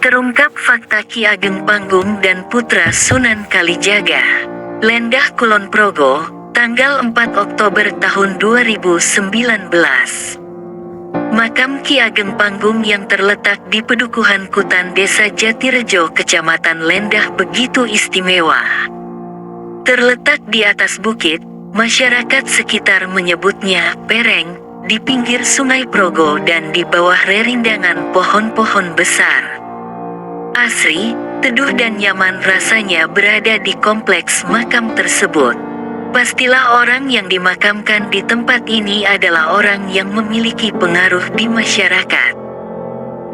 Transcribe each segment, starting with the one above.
Terungkap fakta Ki Ageng Panggung dan putra Sunan Kalijaga. Lendah Kulon Progo, tanggal 4 Oktober tahun 2019. Makam Ki Ageng Panggung yang terletak di Pedukuhan Kutan Desa Jatirejo, Kecamatan Lendah begitu istimewa. Terletak di atas bukit, masyarakat sekitar menyebutnya Pereng, di pinggir Sungai Progo dan di bawah rerindangan pohon-pohon besar. Asri, teduh dan nyaman rasanya berada di kompleks makam tersebut. Pastilah orang yang dimakamkan di tempat ini adalah orang yang memiliki pengaruh di masyarakat.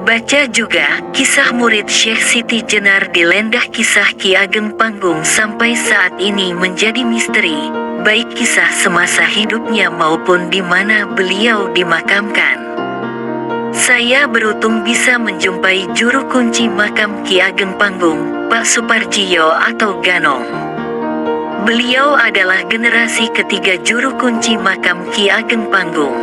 Baca juga kisah murid Syekh Siti Jenar di Lendah. Kisah Ki Ageng Panggung sampai saat ini menjadi misteri, baik kisah semasa hidupnya maupun di mana beliau dimakamkan. Saya beruntung bisa menjumpai juru kunci makam Ki Ageng Panggung, Pak Suparjiyo atau Ganong. Beliau adalah generasi ketiga juru kunci makam Ki Ageng Panggung.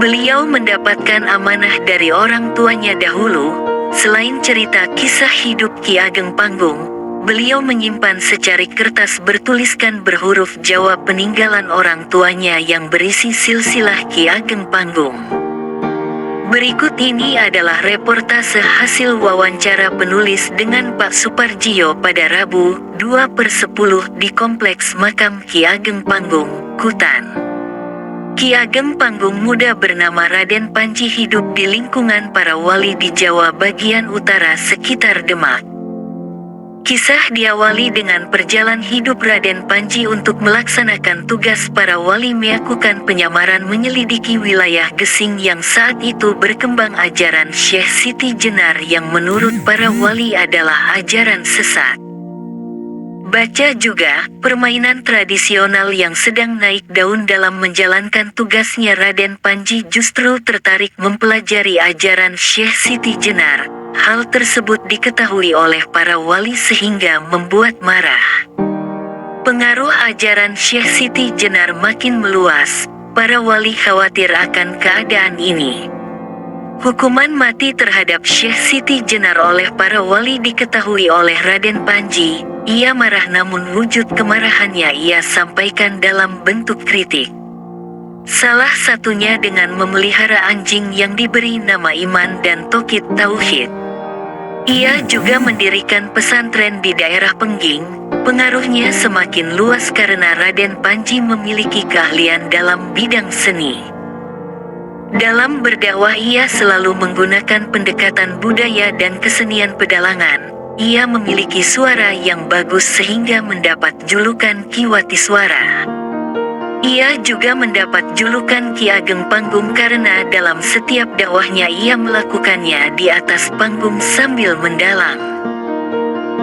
Beliau mendapatkan amanah dari orang tuanya dahulu. Selain cerita kisah hidup Ki Ageng Panggung, beliau menyimpan secarik kertas bertuliskan berhuruf Jawa peninggalan orang tuanya yang berisi silsilah Ki Ageng Panggung. Berikut ini adalah reportase hasil wawancara penulis dengan Pak Suparjiyo pada Rabu, 2/10 di Kompleks Makam Ki Ageng Panggung, Kutan. Ki Ageng Panggung muda bernama Raden Panji hidup di lingkungan para wali di Jawa bagian utara sekitar Demak. Kisah diawali dengan perjalanan hidup Raden Panji untuk melaksanakan tugas para wali melakukan penyamaran menyelidiki wilayah Gesing yang saat itu berkembang ajaran Syekh Siti Jenar yang menurut para wali adalah ajaran sesat. Baca juga permainan tradisional yang sedang naik daun dalam menjalankan tugasnya. Raden Panji justru tertarik mempelajari ajaran Syekh Siti Jenar. Hal tersebut diketahui oleh para wali sehingga membuat marah. Pengaruh ajaran Syekh Siti Jenar makin meluas. Para wali khawatir akan keadaan ini. Hukuman mati terhadap Syekh Siti Jenar oleh para wali diketahui oleh Raden Panji. Ia marah, namun wujud kemarahannya ia sampaikan dalam bentuk kritik. Salah satunya dengan memelihara anjing yang diberi nama Iman dan Tokit Tauhid. Ia juga mendirikan pesantren di daerah Pengging. Pengaruhnya semakin luas karena Raden Panji memiliki keahlian dalam bidang seni. Dalam berdakwah ia selalu menggunakan pendekatan budaya dan kesenian pedalangan. Ia memiliki suara yang bagus sehingga mendapat julukan Ki Watiswara. Ia juga mendapat julukan Ki Ageng Panggung karena dalam setiap dakwahnya ia melakukannya di atas panggung sambil mendalang.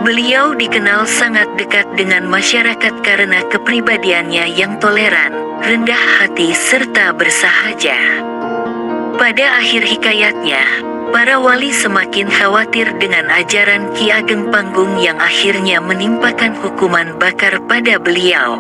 Beliau dikenal sangat dekat dengan masyarakat karena kepribadiannya yang toleran, rendah hati serta bersahaja. Pada akhir hikayatnya, para wali semakin khawatir dengan ajaran Ki Ageng Panggung yang akhirnya menimpakan hukuman bakar pada beliau.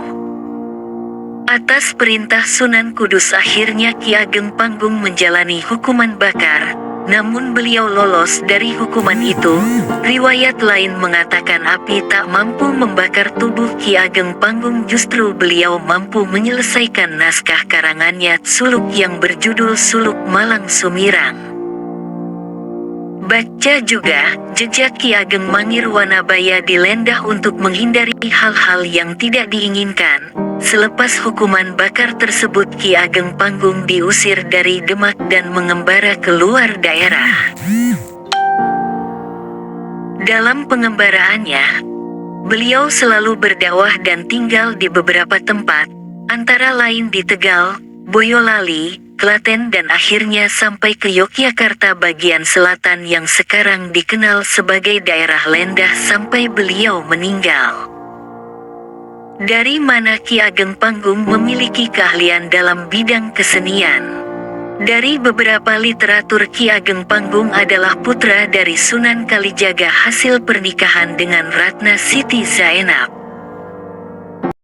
Atas perintah Sunan Kudus akhirnya Ki Ageng Panggung menjalani hukuman bakar, namun beliau lolos dari hukuman itu. Riwayat lain mengatakan api tak mampu membakar tubuh Ki Ageng Panggung, justru beliau mampu menyelesaikan naskah karangannya Suluk yang berjudul Suluk Malang Sumirang. Baca juga jejak Ki Ageng Mangir Wanabaya di Lendah untuk menghindari hal-hal yang tidak diinginkan. Selepas hukuman bakar tersebut Ki Ageng Panggung diusir dari Demak dan mengembara keluar daerah. Dalam pengembaraannya, beliau selalu berdakwah dan tinggal di beberapa tempat, antara lain di Tegal, Boyolali, Klaten dan akhirnya sampai ke Yogyakarta bagian selatan yang sekarang dikenal sebagai daerah Lendah sampai beliau meninggal. Dari mana Ki Ageng Panggung memiliki keahlian dalam bidang kesenian? Dari beberapa literatur, Ki Ageng Panggung adalah putra dari Sunan Kalijaga hasil pernikahan dengan Ratna Siti Zainab.